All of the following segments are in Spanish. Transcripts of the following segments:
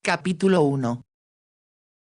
Capítulo 1.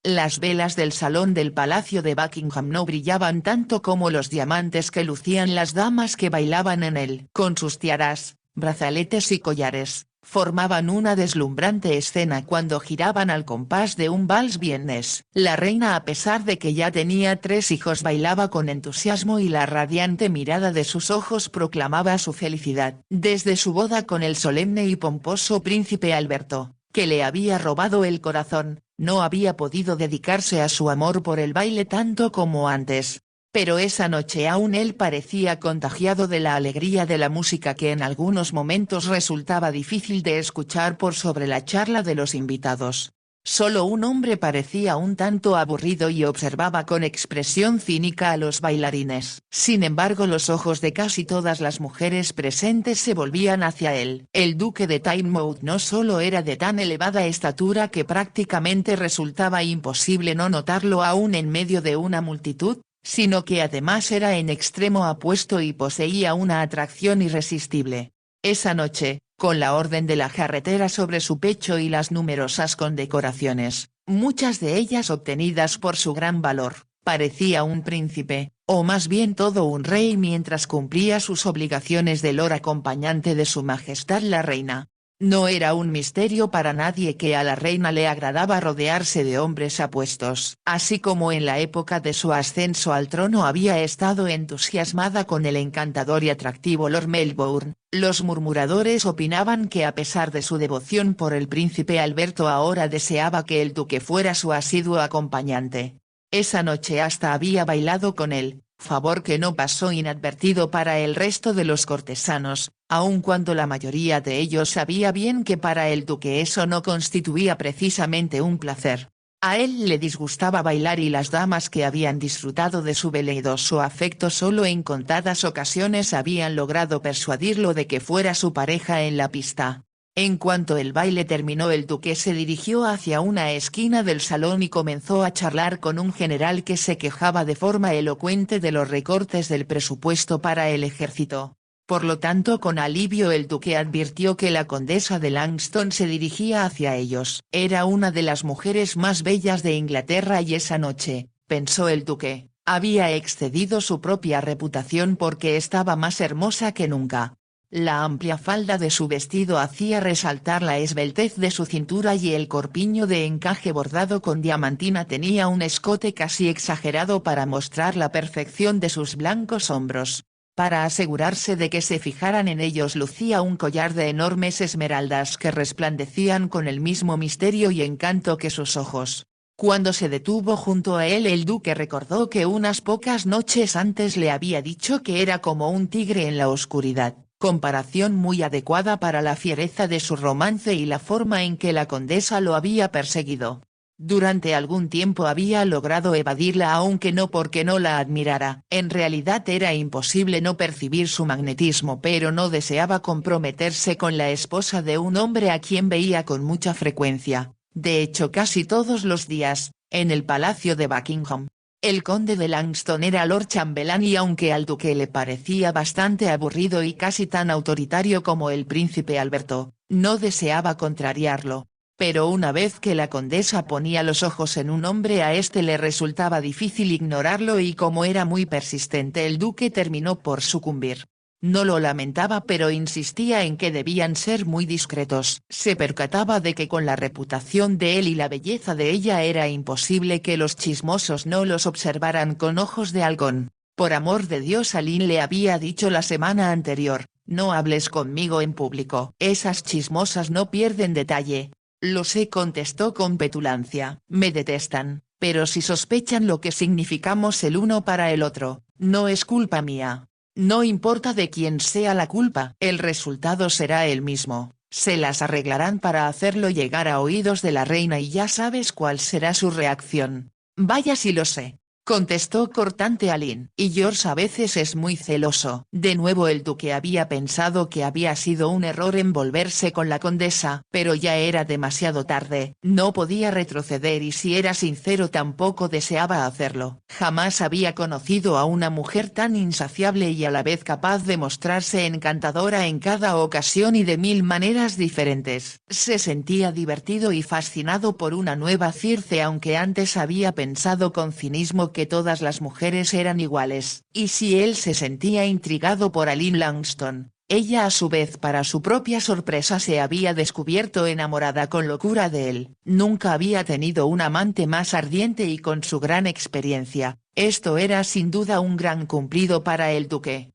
Las velas del salón del Palacio de Buckingham no brillaban tanto como los diamantes que lucían las damas que bailaban en él. Con sus tiaras, brazaletes y collares, formaban una deslumbrante escena cuando giraban al compás de un vals vienés. La reina, a pesar de que ya tenía 3 hijos, bailaba con entusiasmo y la radiante mirada de sus ojos proclamaba su felicidad. Desde su boda con el solemne y pomposo príncipe Alberto, que le había robado el corazón, no había podido dedicarse a su amor por el baile tanto como antes. Pero esa noche aún él parecía contagiado de la alegría de la música que en algunos momentos resultaba difícil de escuchar por sobre la charla de los invitados. Solo un hombre parecía un tanto aburrido y observaba con expresión cínica a los bailarines. Sin embargo, los ojos de casi todas las mujeres presentes se volvían hacia él. El duque de Tynemouth no solo era de tan elevada estatura que prácticamente resultaba imposible no notarlo aún en medio de una multitud, sino que además era en extremo apuesto y poseía una atracción irresistible. Esa noche, con la orden de la jarretera sobre su pecho y las numerosas condecoraciones, muchas de ellas obtenidas por su gran valor, parecía un príncipe, o más bien todo un rey mientras cumplía sus obligaciones de lord acompañante de su majestad la reina. No era un misterio para nadie que a la reina le agradaba rodearse de hombres apuestos. Así como en la época de su ascenso al trono había estado entusiasmada con el encantador y atractivo Lord Melbourne, los murmuradores opinaban que a pesar de su devoción por el príncipe Alberto ahora deseaba que el duque fuera su asiduo acompañante. Esa noche hasta había bailado con él, favor que no pasó inadvertido para el resto de los cortesanos, aun cuando la mayoría de ellos sabía bien que para el duque eso no constituía precisamente un placer. A él le disgustaba bailar y las damas que habían disfrutado de su veleidoso afecto solo en contadas ocasiones habían logrado persuadirlo de que fuera su pareja en la pista. En cuanto el baile terminó, el duque se dirigió hacia una esquina del salón y comenzó a charlar con un general que se quejaba de forma elocuente de los recortes del presupuesto para el ejército. Por lo tanto, con alivio el duque advirtió que la condesa de Langston se dirigía hacia ellos. Era una de las mujeres más bellas de Inglaterra y esa noche, pensó el duque, había excedido su propia reputación porque estaba más hermosa que nunca. La amplia falda de su vestido hacía resaltar la esbeltez de su cintura y el corpiño de encaje bordado con diamantina tenía un escote casi exagerado para mostrar la perfección de sus blancos hombros. Para asegurarse de que se fijaran en ellos lucía un collar de enormes esmeraldas que resplandecían con el mismo misterio y encanto que sus ojos. Cuando se detuvo junto a él, el duque recordó que unas pocas noches antes le había dicho que era como un tigre en la oscuridad, comparación muy adecuada para la fiereza de su romance y la forma en que la condesa lo había perseguido. Durante algún tiempo había logrado evadirla aunque no porque no la admirara. En realidad era imposible no percibir su magnetismo, pero no deseaba comprometerse con la esposa de un hombre a quien veía con mucha frecuencia, de hecho casi todos los días, en el palacio de Buckingham. El conde de Langston era lord chambelán y aunque al duque le parecía bastante aburrido y casi tan autoritario como el príncipe Alberto, no deseaba contrariarlo. Pero una vez que la condesa ponía los ojos en un hombre, a este le resultaba difícil ignorarlo y como era muy persistente, el duque terminó por sucumbir. No lo lamentaba, pero insistía en que debían ser muy discretos. Se percataba de que con la reputación de él y la belleza de ella era imposible que los chismosos no los observaran con ojos de halcón. Por amor de Dios, Aline le había dicho la semana anterior, no hables conmigo en público. Esas chismosas no pierden detalle. Lo sé, contestó con petulancia. Me detestan, pero si sospechan lo que significamos el uno para el otro, no es culpa mía. No importa de quién sea la culpa, el resultado será el mismo. Se las arreglarán para hacerlo llegar a oídos de la reina y ya sabes cuál será su reacción. Vaya si lo sé. contestó cortante Aline. Y George a veces es muy celoso. De nuevo el duque había pensado que había sido un error envolverse con la condesa, pero ya era demasiado tarde, no podía retroceder y si era sincero tampoco deseaba hacerlo. Jamás había conocido a una mujer tan insaciable y a la vez capaz de mostrarse encantadora en cada ocasión y de mil maneras diferentes. Se sentía divertido y fascinado por una nueva Circe aunque antes había pensado con cinismo que todas las mujeres eran iguales, y si él se sentía intrigado por Aline Langston, ella a su vez para su propia sorpresa se había descubierto enamorada con locura de él. Nunca había tenido un amante más ardiente y con su gran experiencia, esto era sin duda un gran cumplido para el duque.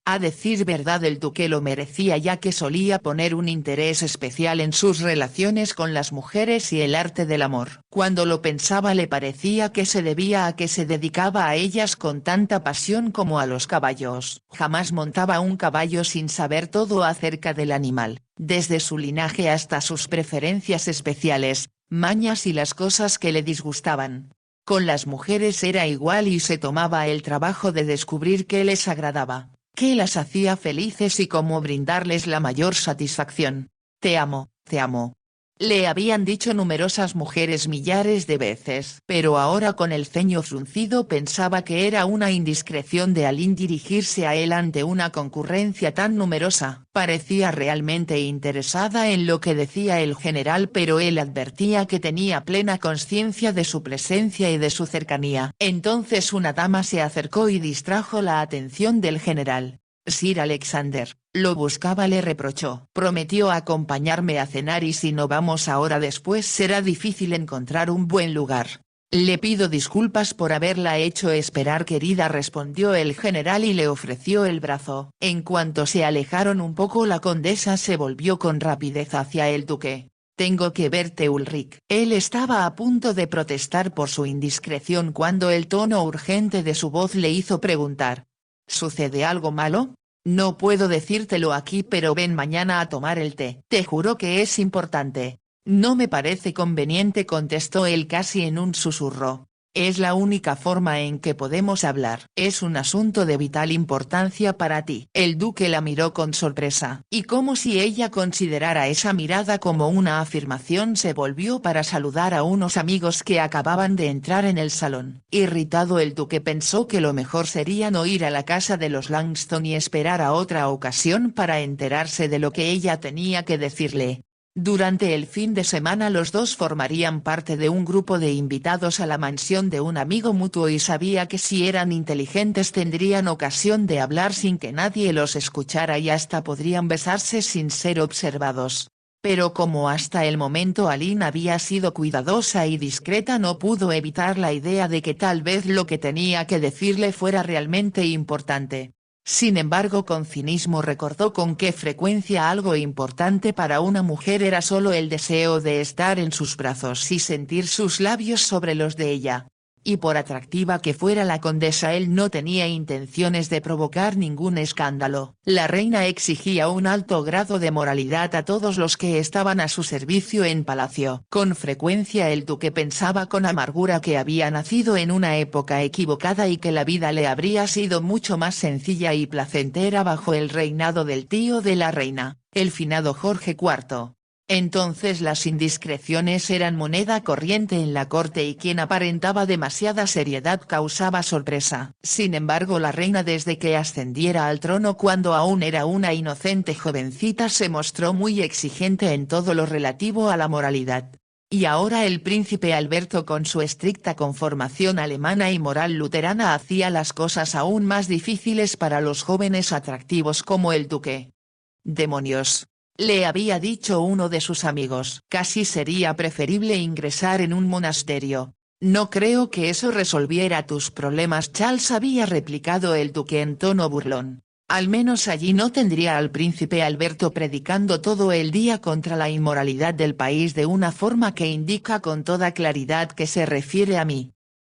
A decir verdad el duque lo merecía ya que solía poner un interés especial en sus relaciones con las mujeres y el arte del amor. Cuando lo pensaba le parecía que se debía a que se dedicaba a ellas con tanta pasión como a los caballos. Jamás montaba un caballo sin saber todo acerca del animal, desde su linaje hasta sus preferencias especiales, mañas y las cosas que le disgustaban. Con las mujeres era igual y se tomaba el trabajo de descubrir qué les agradaba, qué las hacía felices y cómo brindarles la mayor satisfacción. Te amo, le habían dicho numerosas mujeres millares de veces. Pero ahora con el ceño fruncido pensaba que era una indiscreción de Aline dirigirse a él ante una concurrencia tan numerosa. Parecía realmente interesada en lo que decía el general pero él advertía que tenía plena conciencia de su presencia y de su cercanía. Entonces una dama se acercó y distrajo la atención del general. Sir Alexander, lo buscaba, le reprochó. Prometió acompañarme a cenar y si no vamos ahora después será difícil encontrar un buen lugar. Le pido disculpas por haberla hecho esperar querida, respondió el general y le ofreció el brazo. En cuanto se alejaron un poco la condesa se volvió con rapidez hacia el duque. Tengo que verte Ulrich. Él estaba a punto de protestar por su indiscreción cuando el tono urgente de su voz le hizo preguntar. ¿Sucede algo malo? No puedo decírtelo aquí pero ven mañana a tomar el té. Te juro que es importante. No me parece conveniente, contestó él casi en un susurro. Es la única forma en que podemos hablar. Es un asunto de vital importancia para ti. El duque la miró con sorpresa, y como si ella considerara esa mirada como una afirmación se volvió para saludar a unos amigos que acababan de entrar en el salón. Irritado el duque pensó que lo mejor sería no ir a la casa de los Langston y esperar a otra ocasión para enterarse de lo que ella tenía que decirle. Durante el fin de semana los dos formarían parte de un grupo de invitados a la mansión de un amigo mutuo y sabía que si eran inteligentes tendrían ocasión de hablar sin que nadie los escuchara y hasta podrían besarse sin ser observados. Pero como hasta el momento Aline había sido cuidadosa y discreta no pudo evitar la idea de que tal vez lo que tenía que decirle fuera realmente importante. Sin embargo con cinismo recordó con qué frecuencia algo importante para una mujer era solo el deseo de estar en sus brazos y sentir sus labios sobre los de ella. Y por atractiva que fuera la condesa él no tenía intenciones de provocar ningún escándalo. La reina exigía un alto grado de moralidad a todos los que estaban a su servicio en palacio. Con frecuencia el duque pensaba con amargura que había nacido en una época equivocada y que la vida le habría sido mucho más sencilla y placentera bajo el reinado del tío de la reina, el finado Jorge IV. Entonces las indiscreciones eran moneda corriente en la corte y quien aparentaba demasiada seriedad causaba sorpresa. Sin embargo la reina desde que ascendiera al trono cuando aún era una inocente jovencita se mostró muy exigente en todo lo relativo a la moralidad. Y ahora el príncipe Alberto con su estricta conformación alemana y moral luterana hacía las cosas aún más difíciles para los jóvenes atractivos como el duque. ¡Demonios! Le había dicho uno de sus amigos. Casi sería preferible ingresar en un monasterio. No creo que eso resolviera tus problemas, Charles, había replicado el duque en tono burlón. Al menos allí no tendría al príncipe Alberto predicando todo el día contra la inmoralidad del país de una forma que indica con toda claridad que se refiere a mí.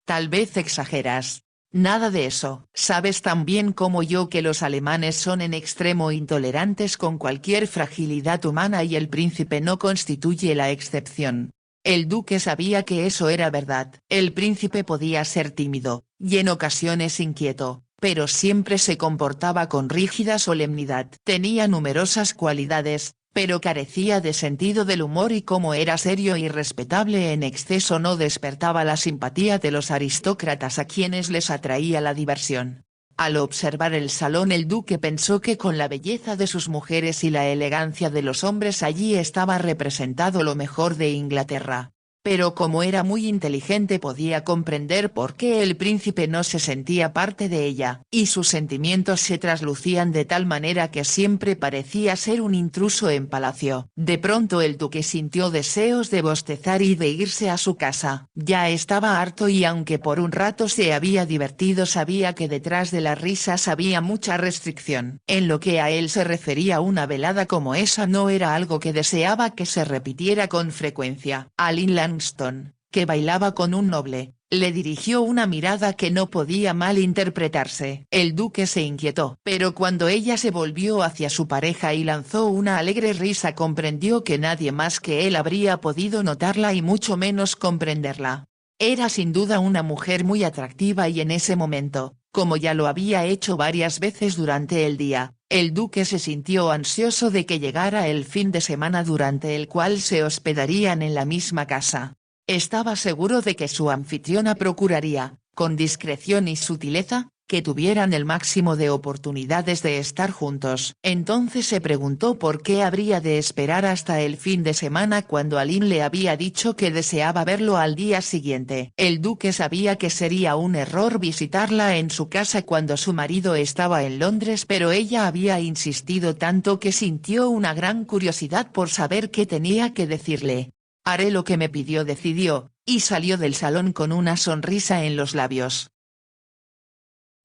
Tal vez exageras. Nada de eso. Sabes tan bien como yo que los alemanes son en extremo intolerantes con cualquier fragilidad humana y el príncipe no constituye la excepción. El duque sabía que eso era verdad. El príncipe podía ser tímido, y en ocasiones inquieto, pero siempre se comportaba con rígida solemnidad. Tenía numerosas cualidades, pero carecía de sentido del humor y como era serio y respetable en exceso no despertaba la simpatía de los aristócratas a quienes les atraía la diversión. Al observar el salón el duque pensó que con la belleza de sus mujeres y la elegancia de los hombres allí estaba representado lo mejor de Inglaterra. Pero como era muy inteligente podía comprender por qué el príncipe no se sentía parte de ella, y sus sentimientos se traslucían de tal manera que siempre parecía ser un intruso en palacio. De pronto el duque sintió deseos de bostezar y de irse a su casa. Ya estaba harto y aunque por un rato se había divertido sabía que detrás de las risas había mucha restricción. En lo que a él se refería una velada como esa no era algo que deseaba que se repitiera con frecuencia. Aline Langston, que bailaba con un noble, le dirigió una mirada que no podía malinterpretarse. El duque se inquietó, pero cuando ella se volvió hacia su pareja y lanzó una alegre risa comprendió que nadie más que él habría podido notarla y mucho menos comprenderla. Era sin duda una mujer muy atractiva y en ese momento, como ya lo había hecho varias veces durante el día, el duque se sintió ansioso de que llegara el fin de semana durante el cual se hospedarían en la misma casa. Estaba seguro de que su anfitriona procuraría, con discreción y sutileza, que tuvieran el máximo de oportunidades de estar juntos. Entonces se preguntó por qué habría de esperar hasta el fin de semana cuando Aline le había dicho que deseaba verlo al día siguiente. El duque sabía que sería un error visitarla en su casa cuando su marido estaba en Londres pero ella había insistido tanto que sintió una gran curiosidad por saber qué tenía que decirle. Haré lo que me pidió decidió, y salió del salón con una sonrisa en los labios.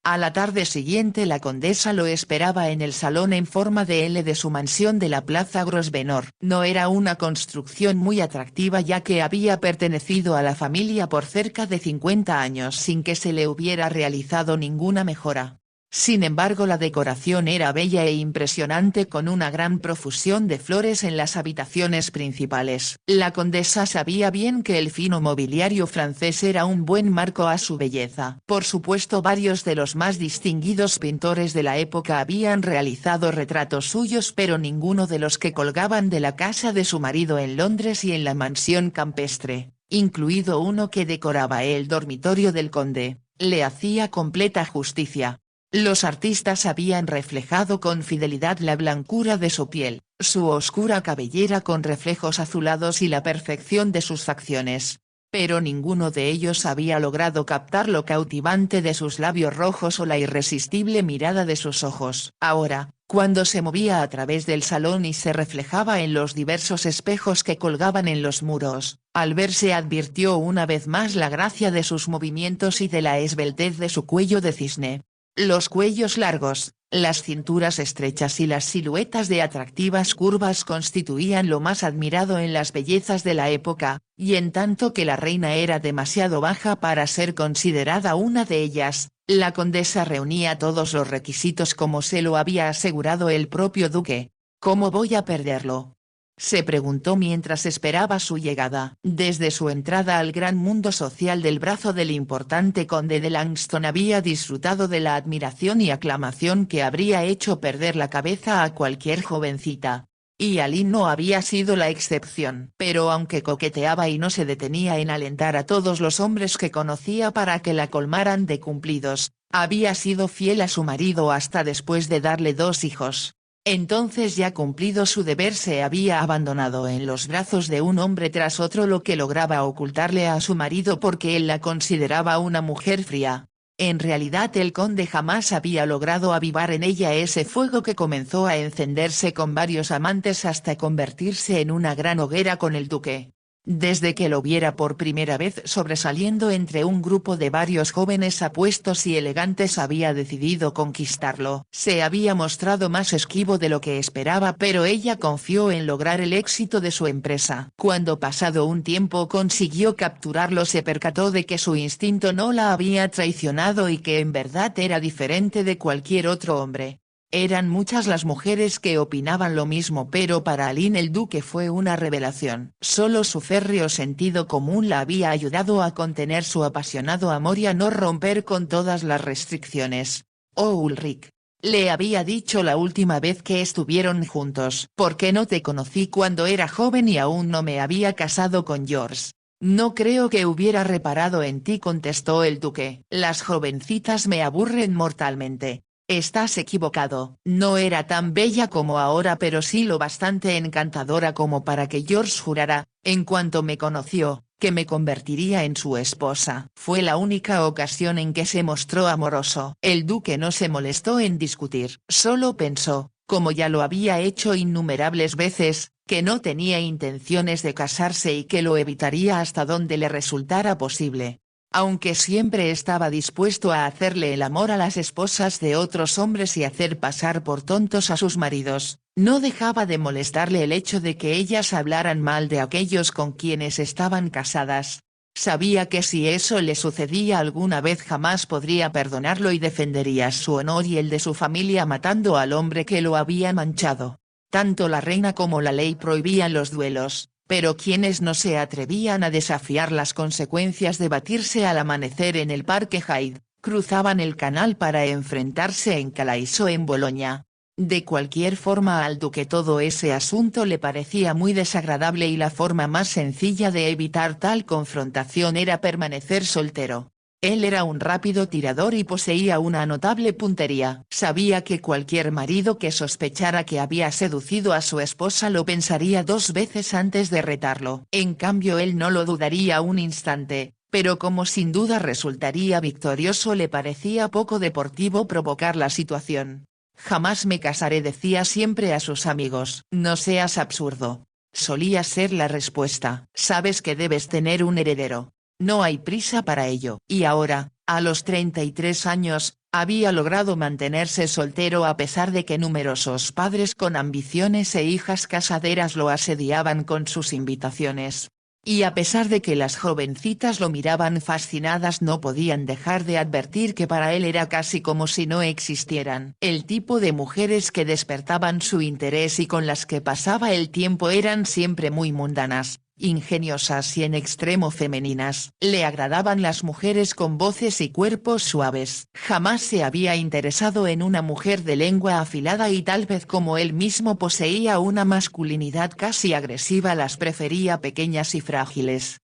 A la tarde siguiente la condesa lo esperaba en el salón en forma de L de su mansión de la Plaza Grosvenor. No era una construcción muy atractiva ya que había pertenecido a la familia por cerca de 50 años sin que se le hubiera realizado ninguna mejora. Sin embargo la decoración era bella e impresionante con una gran profusión de flores en las habitaciones principales. La condesa sabía bien que el fino mobiliario francés era un buen marco a su belleza. Por supuesto varios de los más distinguidos pintores de la época habían realizado retratos suyos pero ninguno de los que colgaban de la casa de su marido en Londres y en la mansión campestre, incluido uno que decoraba el dormitorio del conde, le hacía completa justicia. Los artistas habían reflejado con fidelidad la blancura de su piel, su oscura cabellera con reflejos azulados y la perfección de sus facciones. Pero ninguno de ellos había logrado captar lo cautivante de sus labios rojos o la irresistible mirada de sus ojos. Ahora, cuando se movía a través del salón y se reflejaba en los diversos espejos que colgaban en los muros, al verse advirtió una vez más la gracia de sus movimientos y de la esbeltez de su cuello de cisne. Los cuellos largos, las cinturas estrechas y las siluetas de atractivas curvas constituían lo más admirado en las bellezas de la época, y en tanto que la reina era demasiado baja para ser considerada una de ellas, la condesa reunía todos los requisitos como se lo había asegurado el propio duque. ¿Cómo voy a perderlo?, se preguntó mientras esperaba su llegada. Desde su entrada al gran mundo social del brazo del importante conde de Langston había disfrutado de la admiración y aclamación que habría hecho perder la cabeza a cualquier jovencita. Y Aline no había sido la excepción. Pero aunque coqueteaba y no se detenía en alentar a todos los hombres que conocía para que la colmaran de cumplidos, había sido fiel a su marido hasta después de darle 2 hijos. Entonces ya cumplido su deber se había abandonado en los brazos de un hombre tras otro lo que lograba ocultarle a su marido porque él la consideraba una mujer fría. En realidad el conde jamás había logrado avivar en ella ese fuego que comenzó a encenderse con varios amantes hasta convertirse en una gran hoguera con el duque. Desde que lo viera por primera vez sobresaliendo entre un grupo de varios jóvenes apuestos y elegantes había decidido conquistarlo. Se había mostrado más esquivo de lo que esperaba pero ella confió en lograr el éxito de su empresa. Cuando pasado un tiempo consiguió capturarlo se percató de que su instinto no la había traicionado y que en verdad era diferente de cualquier otro hombre. Eran muchas las mujeres que opinaban lo mismo, pero para Aline el duque fue una revelación. Solo su férreo sentido común la había ayudado a contener su apasionado amor y a no romper con todas las restricciones. Oh Ulrich. Le había dicho la última vez que estuvieron juntos. ¿Por qué no te conocí cuando era joven y aún no me había casado con George? No creo que hubiera reparado en ti, contestó el duque. Las jovencitas me aburren mortalmente. Estás equivocado, no era tan bella como ahora, pero sí lo bastante encantadora como para que George jurara, en cuanto me conoció, que me convertiría en su esposa. Fue la única ocasión en que se mostró amoroso. El duque no se molestó en discutir, solo pensó, como ya lo había hecho innumerables veces, que no tenía intenciones de casarse y que lo evitaría hasta donde le resultara posible. Aunque siempre estaba dispuesto a hacerle el amor a las esposas de otros hombres y hacer pasar por tontos a sus maridos, no dejaba de molestarle el hecho de que ellas hablaran mal de aquellos con quienes estaban casadas. Sabía que si eso le sucedía alguna vez jamás podría perdonarlo y defendería su honor y el de su familia matando al hombre que lo había manchado. Tanto la reina como la ley prohibían los duelos, pero quienes no se atrevían a desafiar las consecuencias de batirse al amanecer en el Parque Hyde, cruzaban el canal para enfrentarse en Calais o en Boloña. De cualquier forma al duque todo ese asunto le parecía muy desagradable y la forma más sencilla de evitar tal confrontación era permanecer soltero. Él era un rápido tirador y poseía una notable puntería. Sabía que cualquier marido que sospechara que había seducido a su esposa lo pensaría dos veces antes de retarlo. En cambio él no lo dudaría un instante, pero como sin duda resultaría victorioso le parecía poco deportivo provocar la situación. Jamás me casaré, decía siempre a sus amigos. No seas absurdo. Solía ser la respuesta. Sabes que debes tener un heredero. No hay prisa para ello. Y ahora, a los 33 años, había logrado mantenerse soltero a pesar de que numerosos padres con ambiciones e hijas casaderas lo asediaban con sus invitaciones. Y a pesar de que las jovencitas lo miraban fascinadas no podían dejar de advertir que para él era casi como si no existieran. El tipo de mujeres que despertaban su interés y con las que pasaba el tiempo eran siempre muy mundanas, ingeniosas y en extremo femeninas. Le agradaban las mujeres con voces y cuerpos suaves. Jamás se había interesado en una mujer de lengua afilada y tal vez como él mismo poseía una masculinidad casi agresiva las prefería pequeñas y frágiles.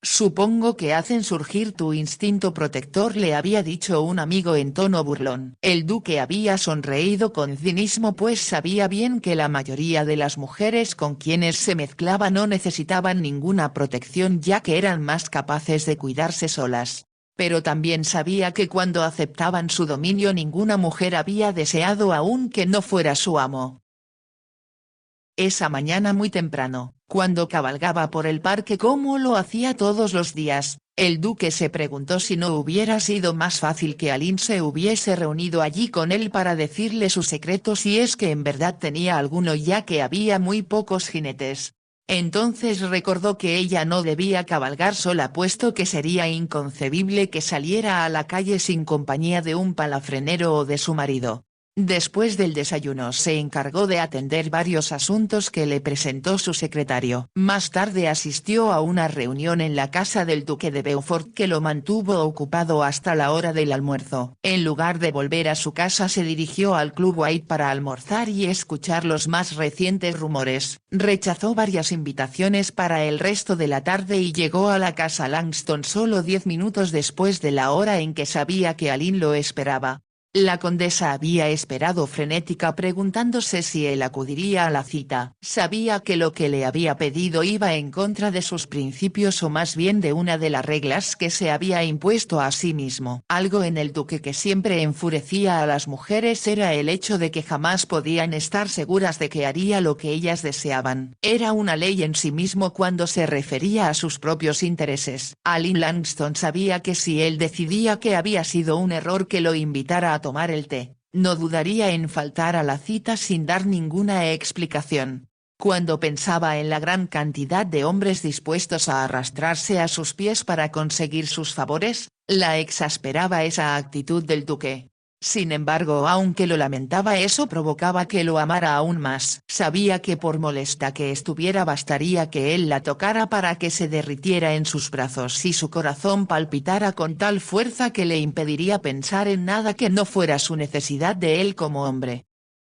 Supongo que hacen surgir tu instinto protector, le había dicho un amigo en tono burlón. El duque había sonreído con cinismo pues sabía bien que la mayoría de las mujeres con quienes se mezclaba no necesitaban ninguna protección ya que eran más capaces de cuidarse solas. Pero también sabía que cuando aceptaban su dominio ninguna mujer había deseado aún que no fuera su amo. Esa mañana muy temprano, cuando cabalgaba por el parque como lo hacía todos los días, el duque se preguntó si no hubiera sido más fácil que Aline se hubiese reunido allí con él para decirle su secreto si es que en verdad tenía alguno ya que había muy pocos jinetes. Entonces recordó que ella no debía cabalgar sola puesto que sería inconcebible que saliera a la calle sin compañía de un palafrenero o de su marido. Después del desayuno se encargó de atender varios asuntos que le presentó su secretario. Más tarde asistió a una reunión en la casa del duque de Beaufort que lo mantuvo ocupado hasta la hora del almuerzo. En lugar de volver a su casa se dirigió al Club White para almorzar y escuchar los más recientes rumores. Rechazó varias invitaciones para el resto de la tarde y llegó a la casa Langston solo 10 minutos después de la hora en que sabía que Aline lo esperaba. La condesa había esperado frenética preguntándose si él acudiría a la cita. Sabía que lo que le había pedido iba en contra de sus principios o más bien de una de las reglas que se había impuesto a sí mismo. Algo en el duque que siempre enfurecía a las mujeres era el hecho de que jamás podían estar seguras de que haría lo que ellas deseaban. Era una ley en sí mismo cuando se refería a sus propios intereses. Aline Langston sabía que si él decidía que había sido un error que lo invitara a tomar el té, no dudaría en faltar a la cita sin dar ninguna explicación. Cuando pensaba en la gran cantidad de hombres dispuestos a arrastrarse a sus pies para conseguir sus favores, la exasperaba esa actitud del duque. Sin embargo, aunque lo lamentaba, eso provocaba que lo amara aún más. Sabía que por molesta que estuviera bastaría que él la tocara para que se derritiera en sus brazos y su corazón palpitara con tal fuerza que le impediría pensar en nada que no fuera su necesidad de él como hombre.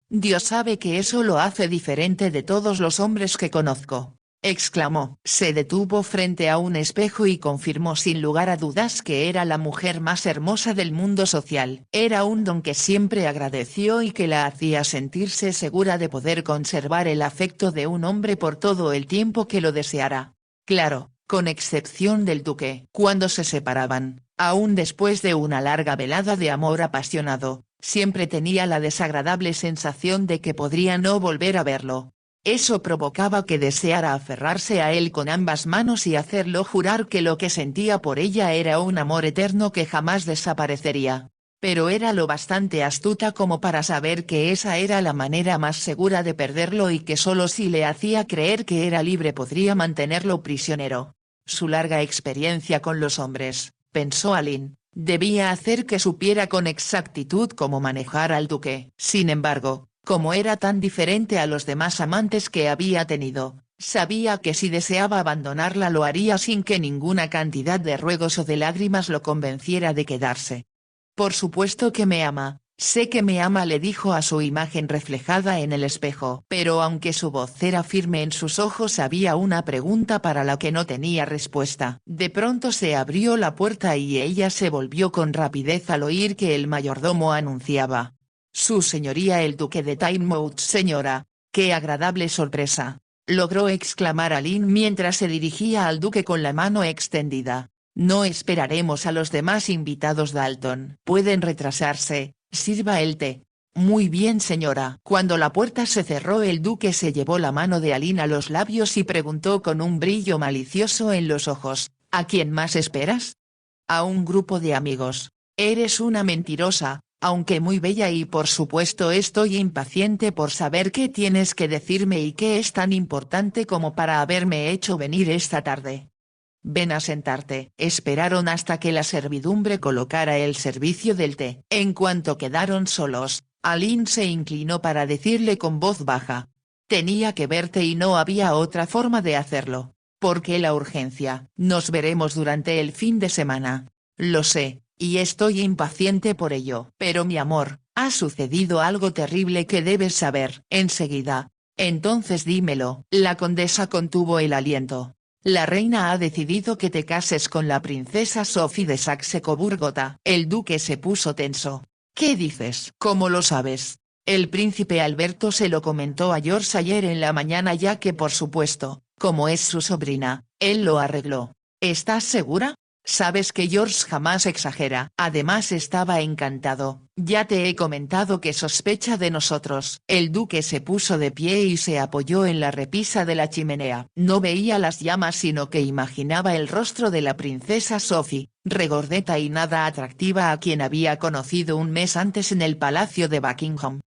Dios sabe que eso lo hace diferente de todos los hombres que conozco, exclamó. Se detuvo frente a un espejo y confirmó sin lugar a dudas que era la mujer más hermosa del mundo social. Era un don que siempre agradeció y que la hacía sentirse segura de poder conservar el afecto de un hombre por todo el tiempo que lo deseara. Claro, con excepción del duque. Cuando se separaban, aún después de una larga velada de amor apasionado, siempre tenía la desagradable sensación de que podría no volver a verlo. Eso provocaba que deseara aferrarse a él con ambas manos y hacerlo jurar que lo que sentía por ella era un amor eterno que jamás desaparecería. Pero era lo bastante astuta como para saber que esa era la manera más segura de perderlo y que solo si le hacía creer que era libre podría mantenerlo prisionero. Su larga experiencia con los hombres, pensó Aline, debía hacer que supiera con exactitud cómo manejar al duque. Sin embargo, como era tan diferente a los demás amantes que había tenido, sabía que si deseaba abandonarla lo haría sin que ninguna cantidad de ruegos o de lágrimas lo convenciera de quedarse. Por supuesto que me ama, sé que me ama, le dijo a su imagen reflejada en el espejo. Pero aunque su voz era firme, en sus ojos había una pregunta para la que no tenía respuesta. De pronto se abrió la puerta y ella se volvió con rapidez al oír que el mayordomo anunciaba: «Su señoría el duque de Tynemouth». «Señora, qué agradable sorpresa», logró exclamar Aline mientras se dirigía al duque con la mano extendida. «No esperaremos a los demás invitados, Dalton. Pueden retrasarse, sirva el té». «Muy bien, señora». Cuando la puerta se cerró, el duque se llevó la mano de Aline a los labios y preguntó con un brillo malicioso en los ojos: «¿A quién más esperas?» «A un grupo de amigos». «Eres una mentirosa, aunque muy bella, y por supuesto estoy impaciente por saber qué tienes que decirme y qué es tan importante como para haberme hecho venir esta tarde». «Ven a sentarte». Esperaron hasta que la servidumbre colocara el servicio del té. En cuanto quedaron solos, Aline se inclinó para decirle con voz baja: «Tenía que verte y no había otra forma de hacerlo. ¿Por qué la urgencia?» «Nos veremos durante el fin de semana». «Lo sé, y estoy impaciente por ello». «Pero mi amor, ha sucedido algo terrible que debes saber». «Enseguida». «Entonces dímelo». La condesa contuvo el aliento. «La reina ha decidido que te cases con la princesa Sophie de Saxe-Coburg-Gotha». El duque se puso tenso. «¿Qué dices?» «¿Cómo lo sabes?» «El príncipe Alberto se lo comentó a George ayer en la mañana, ya que por supuesto, como es su sobrina, él lo arregló». «¿Estás segura?» «Sabes que George jamás exagera». «Además estaba encantado. Ya te he comentado que sospecha de nosotros». El duque se puso de pie y se apoyó en la repisa de la chimenea. No veía las llamas, sino que imaginaba el rostro de la princesa Sophie, regordeta y nada atractiva, a quien había conocido un mes antes en el palacio de Buckingham.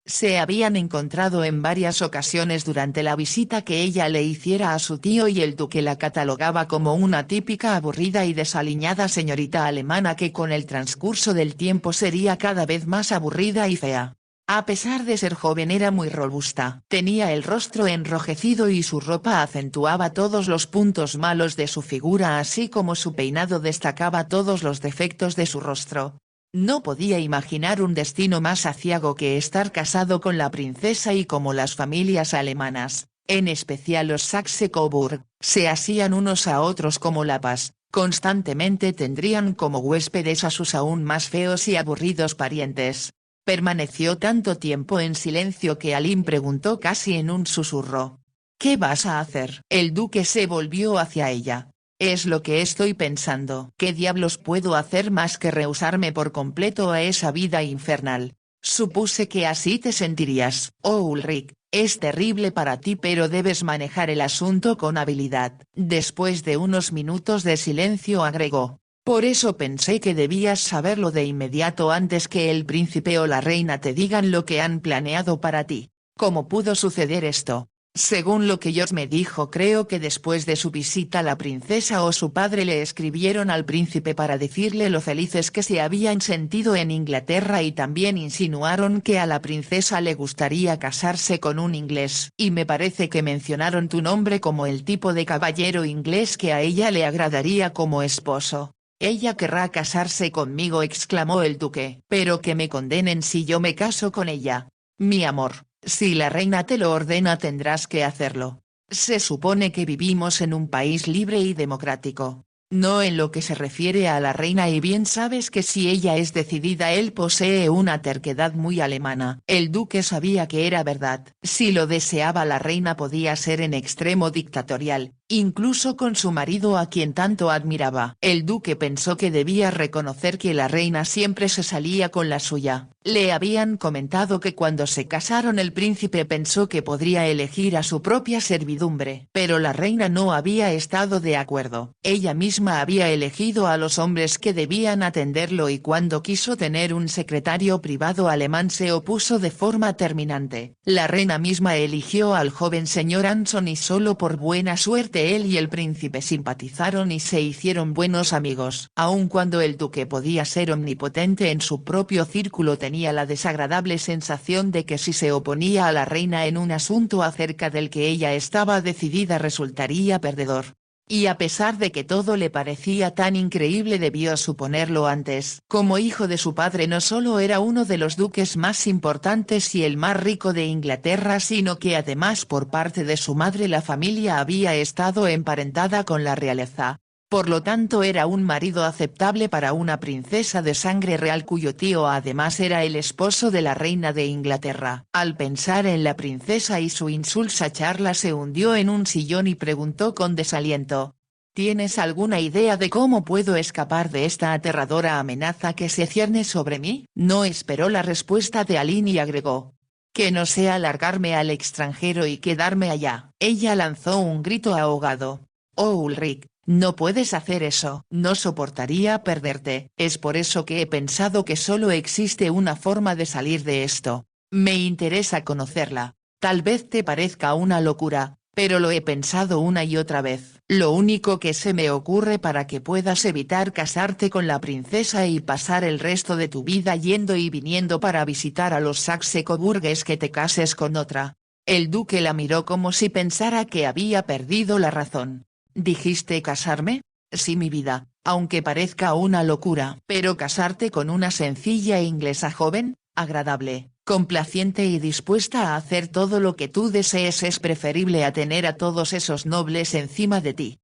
Se habían encontrado en varias ocasiones durante la visita que ella le hiciera a su tío, y el duque la catalogaba como una típica aburrida y desaliñada señorita alemana que con el transcurso del tiempo sería cada vez más aburrida y fea. A pesar de ser joven, era muy robusta. Tenía el rostro enrojecido y su ropa acentuaba todos los puntos malos de su figura, así como su peinado destacaba todos los defectos de su rostro. No podía imaginar un destino más aciago que estar casado con la princesa, y como las familias alemanas, en especial los Saxe-Coburg, se hacían unos a otros como lapas, constantemente tendrían como huéspedes a sus aún más feos y aburridos parientes. Permaneció tanto tiempo en silencio que Aline preguntó casi en un susurro: «¿Qué vas a hacer?» El duque se volvió hacia ella. «Es lo que estoy pensando». «¿Qué diablos puedo hacer más que rehusarme por completo a esa vida infernal?» «Supuse que así te sentirías». «Oh Ulrich, es terrible para ti, pero debes manejar el asunto con habilidad». Después de unos minutos de silencio agregó: «Por eso pensé que debías saberlo de inmediato antes que el príncipe o la reina te digan lo que han planeado para ti». «¿Cómo pudo suceder esto?». Según lo que George me dijo, creo que después de su visita la princesa o su padre le escribieron al príncipe para decirle lo felices que se habían sentido en Inglaterra y también insinuaron que a la princesa le gustaría casarse con un inglés. Y me parece que mencionaron tu nombre como el tipo de caballero inglés que a ella le agradaría como esposo. Ella querrá casarse conmigo, exclamó el duque. Pero que me condenen si yo me caso con ella. Mi amor. Si la reina te lo ordena tendrás que hacerlo. Se supone que vivimos en un país libre y democrático. No en lo que se refiere a la reina, y bien sabes que si ella es decidida él posee una terquedad muy alemana. El duque sabía que era verdad. Si lo deseaba la reina podía ser en extremo dictatorial, incluso con su marido a quien tanto admiraba. El duque pensó que debía reconocer que la reina siempre se salía con la suya. Le habían comentado que cuando se casaron el príncipe pensó que podría elegir a su propia servidumbre. Pero la reina no había estado de acuerdo. Ella misma había elegido a los hombres que debían atenderlo y cuando quiso tener un secretario privado alemán se opuso de forma terminante. La reina misma eligió al joven señor Anson y solo por buena suerte él y el príncipe simpatizaron y se hicieron buenos amigos. Aun cuando el duque podía ser omnipotente en su propio círculo tenía la desagradable sensación de que si se oponía a la reina en un asunto acerca del que ella estaba decidida resultaría perdedor. Y a pesar de que todo le parecía tan increíble debió suponerlo antes. Como hijo de su padre no solo era uno de los duques más importantes y el más rico de Inglaterra sino que además por parte de su madre la familia había estado emparentada con la realeza. Por lo tanto era un marido aceptable para una princesa de sangre real cuyo tío además era el esposo de la reina de Inglaterra. Al pensar en la princesa y su insulsa charla se hundió en un sillón y preguntó con desaliento. ¿Tienes alguna idea de cómo puedo escapar de esta aterradora amenaza que se cierne sobre mí? No esperó la respuesta de Aline y agregó. Que no sea largarme al extranjero y quedarme allá. Ella lanzó un grito ahogado. Oh Ulrich. No puedes hacer eso. No soportaría perderte. Es por eso que he pensado que solo existe una forma de salir de esto. Me interesa conocerla. Tal vez te parezca una locura, pero lo he pensado una y otra vez. Lo único que se me ocurre para que puedas evitar casarte con la princesa y pasar el resto de tu vida yendo y viniendo para visitar a los Saxe-Coburg es que te cases con otra. El duque la miró como si pensara que había perdido la razón. ¿Dijiste casarme? Sí, mi vida, aunque parezca una locura. Pero casarte con una sencilla inglesa joven, agradable, complaciente y dispuesta a hacer todo lo que tú desees es preferible a tener a todos esos nobles encima de ti.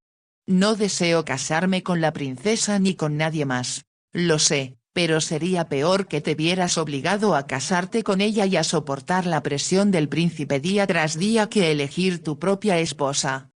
No deseo casarme con la princesa ni con nadie más. Lo sé, pero sería peor que te vieras obligado a casarte con ella y a soportar la presión del príncipe día tras día que elegir tu propia esposa.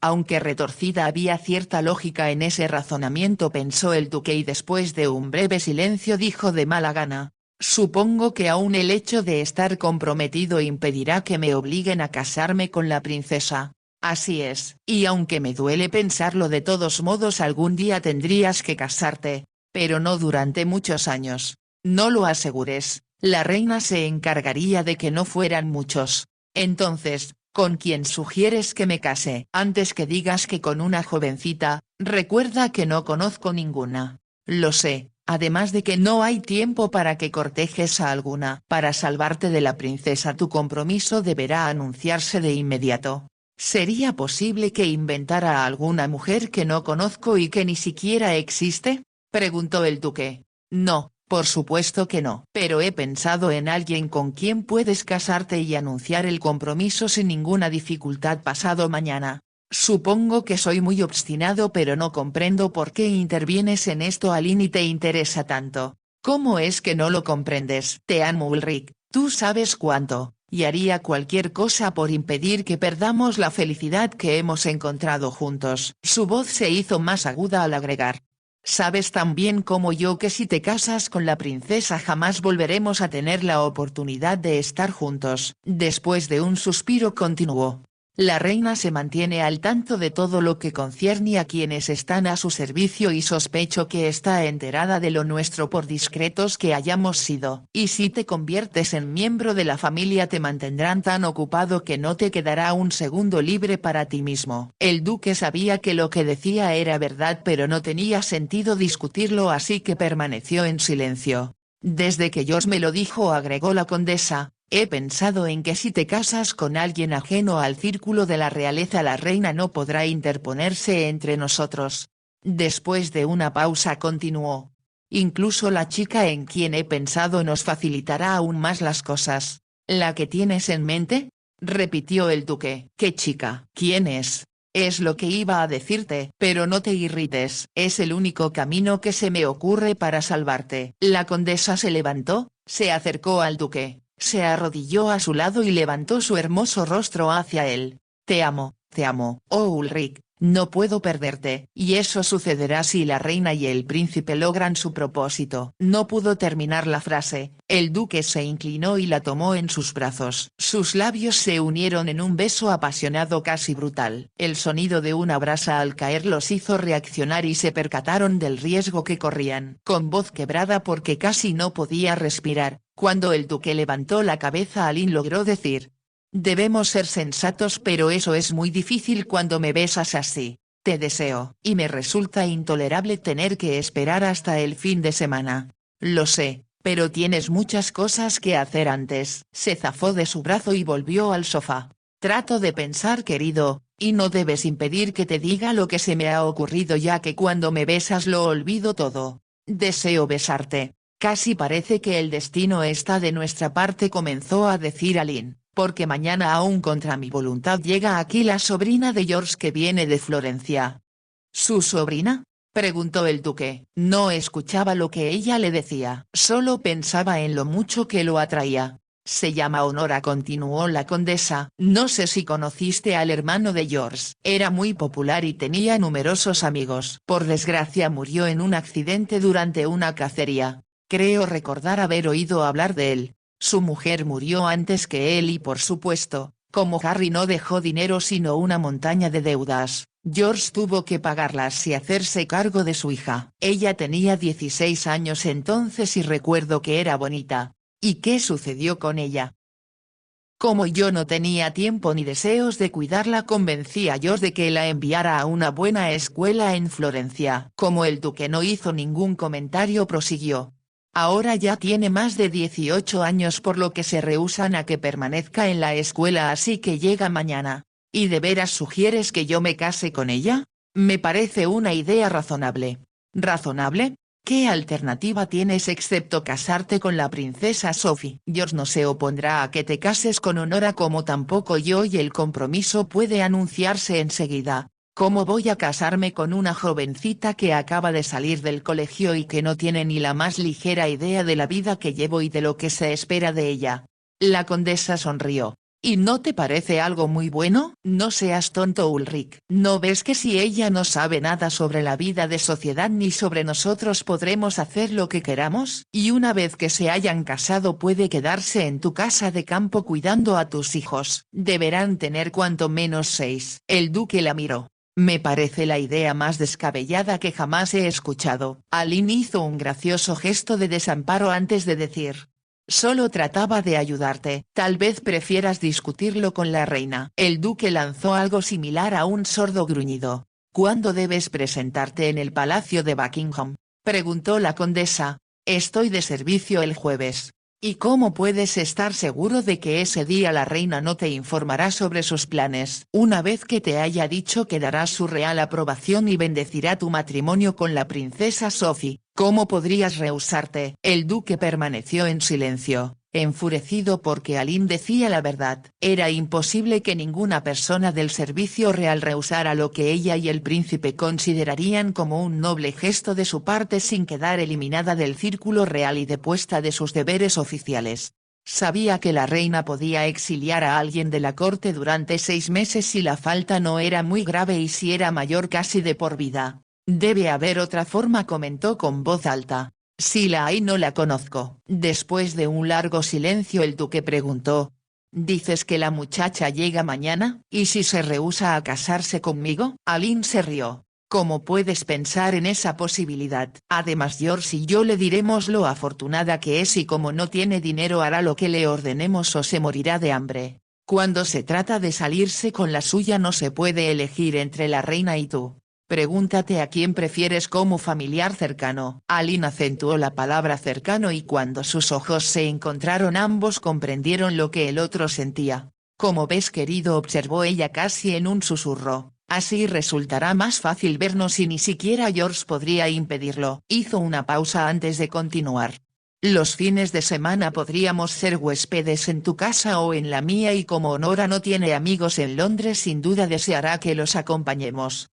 Aunque retorcida había cierta lógica en ese razonamiento pensó el duque y después de un breve silencio dijo de mala gana, supongo que aún el hecho de estar comprometido impedirá que me obliguen a casarme con la princesa. Así es. Y aunque me duele pensarlo de todos modos algún día tendrías que casarte, pero no durante muchos años. No lo asegures, la reina se encargaría de que no fueran muchos. Entonces, ¿con quién sugieres que me case? Antes que digas que con una jovencita, recuerda que no conozco ninguna. Lo sé, además de que no hay tiempo para que cortejes a alguna. Para salvarte de la princesa tu compromiso deberá anunciarse de inmediato. ¿Sería posible que inventara a alguna mujer que no conozco y que ni siquiera existe? Preguntó el duque. No. Por supuesto que no. Pero he pensado en alguien con quien puedes casarte y anunciar el compromiso sin ninguna dificultad pasado mañana. Supongo que soy muy obstinado pero no comprendo por qué intervienes en esto Aline y te interesa tanto. ¿Cómo es que no lo comprendes? Te amo Ulrich, tú sabes cuánto, y haría cualquier cosa por impedir que perdamos la felicidad que hemos encontrado juntos. Su voz se hizo más aguda al agregar. Sabes tan bien como yo que si te casas con la princesa jamás volveremos a tener la oportunidad de estar juntos. Después de un suspiro continuó. La reina se mantiene al tanto de todo lo que concierne a quienes están a su servicio y sospecho que está enterada de lo nuestro por discretos que hayamos sido. Y si te conviertes en miembro de la familia te mantendrán tan ocupado que no te quedará un segundo libre para ti mismo. El duque sabía que lo que decía era verdad pero no tenía sentido discutirlo así que permaneció en silencio. Desde que George me lo dijo, agregó la condesa, he pensado en que si te casas con alguien ajeno al círculo de la realeza la reina no podrá interponerse entre nosotros. Después de una pausa continuó. Incluso la chica en quien he pensado nos facilitará aún más las cosas. ¿La que tienes en mente? Repitió el duque. ¿Qué chica? ¿Quién es? Es lo que iba a decirte, pero no te irrites, es el único camino que se me ocurre para salvarte. La condesa se levantó, se acercó al duque, se arrodilló a su lado y levantó su hermoso rostro hacia él. Te amo, oh Ulrich, no puedo perderte, y eso sucederá si la reina y el príncipe logran su propósito. No pudo terminar la frase, el duque se inclinó y la tomó en sus brazos. Sus labios se unieron en un beso apasionado casi brutal. El sonido de una brasa al caer los hizo reaccionar y se percataron del riesgo que corrían. Con voz quebrada porque casi no podía respirar, cuando el duque levantó la cabeza Aline logró decir. Debemos ser sensatos pero eso es muy difícil cuando me besas así. Te deseo. Y me resulta intolerable tener que esperar hasta el fin de semana. Lo sé, pero tienes muchas cosas que hacer antes. Se zafó de su brazo y volvió al sofá. Trato de pensar querido, y no debes impedir que te diga lo que se me ha ocurrido ya que cuando me besas lo olvido todo. Deseo besarte. Casi parece que el destino está de nuestra parte comenzó a decir Aline. Porque mañana aún contra mi voluntad llega aquí la sobrina de George que viene de Florencia. ¿Su sobrina? Preguntó el duque. No escuchaba lo que ella le decía. Solo pensaba en lo mucho que lo atraía. Se llama Honora continuó la condesa. No sé si conociste al hermano de George. Era muy popular y tenía numerosos amigos. Por desgracia murió en un accidente durante una cacería. Creo recordar haber oído hablar de él. Su mujer murió antes que él y por supuesto, como Harry no dejó dinero sino una montaña de deudas, George tuvo que pagarlas y hacerse cargo de su hija. Ella tenía 16 años entonces y recuerdo que era bonita. ¿Y qué sucedió con ella? Como yo no tenía tiempo ni deseos de cuidarla convencí a George de que la enviara a una buena escuela en Florencia. Como el duque no hizo ningún comentario prosiguió. Ahora ya tiene más de 18 años por lo que se rehúsan a que permanezca en la escuela así que llega mañana. ¿Y de veras sugieres que yo me case con ella? Me parece una idea razonable. ¿Razonable? ¿Qué alternativa tienes excepto casarte con la princesa Sophie? George no se opondrá a que te cases con Honora como tampoco yo y el compromiso puede anunciarse enseguida. ¿Cómo voy a casarme con una jovencita que acaba de salir del colegio y que no tiene ni la más ligera idea de la vida que llevo y de lo que se espera de ella? La condesa sonrió. ¿Y no te parece algo muy bueno? No seas tonto Ulrich. ¿No ves que si ella no sabe nada sobre la vida de sociedad ni sobre nosotros podremos hacer lo que queramos? Y una vez que se hayan casado puede quedarse en tu casa de campo cuidando a tus hijos. Deberán tener cuanto menos 6. El duque la miró. Me parece la idea más descabellada que jamás he escuchado. Aline hizo un gracioso gesto de desamparo antes de decir. Solo trataba de ayudarte. Tal vez prefieras discutirlo con la reina. El duque lanzó algo similar a un sordo gruñido. ¿Cuándo debes presentarte en el palacio de Buckingham? Preguntó la condesa. Estoy de servicio el jueves. ¿Y cómo puedes estar seguro de que ese día la reina no te informará sobre sus planes? Una vez que te haya dicho que dará su real aprobación y bendecirá tu matrimonio con la princesa Sophie, ¿cómo podrías rehusarte? El duque permaneció en silencio, enfurecido porque Aline decía la verdad. Era imposible que ninguna persona del servicio real rehusara lo que ella y el príncipe considerarían como un noble gesto de su parte sin quedar eliminada del círculo real y depuesta de sus deberes oficiales. Sabía que la reina podía exiliar a alguien de la corte durante 6 meses si la falta no era muy grave y si era mayor casi de por vida. Debe haber otra forma comentó con voz alta. Si la hay no la conozco. Después de un largo silencio el duque preguntó. ¿Dices que la muchacha llega mañana? ¿Y si se rehúsa a casarse conmigo? Aline se rió. ¿Cómo puedes pensar en esa posibilidad? Además George y yo le diremos lo afortunada que es y como no tiene dinero hará lo que le ordenemos o se morirá de hambre. Cuando se trata de salirse con la suya no se puede elegir entre la reina y tú. Pregúntate a quién prefieres como familiar cercano. Aline acentuó la palabra cercano y cuando sus ojos se encontraron ambos comprendieron lo que el otro sentía. Como ves querido observó ella casi en un susurro, así resultará más fácil vernos y ni siquiera George podría impedirlo. Hizo una pausa antes de continuar. Los fines de semana podríamos ser huéspedes en tu casa o en la mía y como Nora no tiene amigos en Londres sin duda deseará que los acompañemos.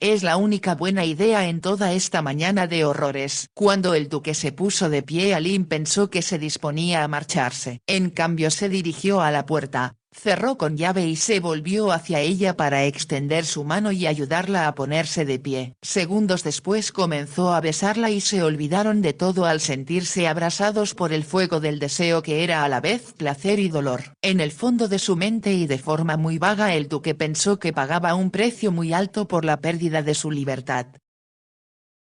Es la única buena idea en toda esta mañana de horrores. Cuando el duque se puso de pie Aline pensó que se disponía a marcharse. En cambio se dirigió a la puerta, cerró con llave y se volvió hacia ella para extender su mano y ayudarla a ponerse de pie. Segundos después comenzó a besarla y se olvidaron de todo al sentirse abrasados por el fuego del deseo que era a la vez placer y dolor. En el fondo de su mente y de forma muy vaga el duque pensó que pagaba un precio muy alto por la pérdida de su libertad.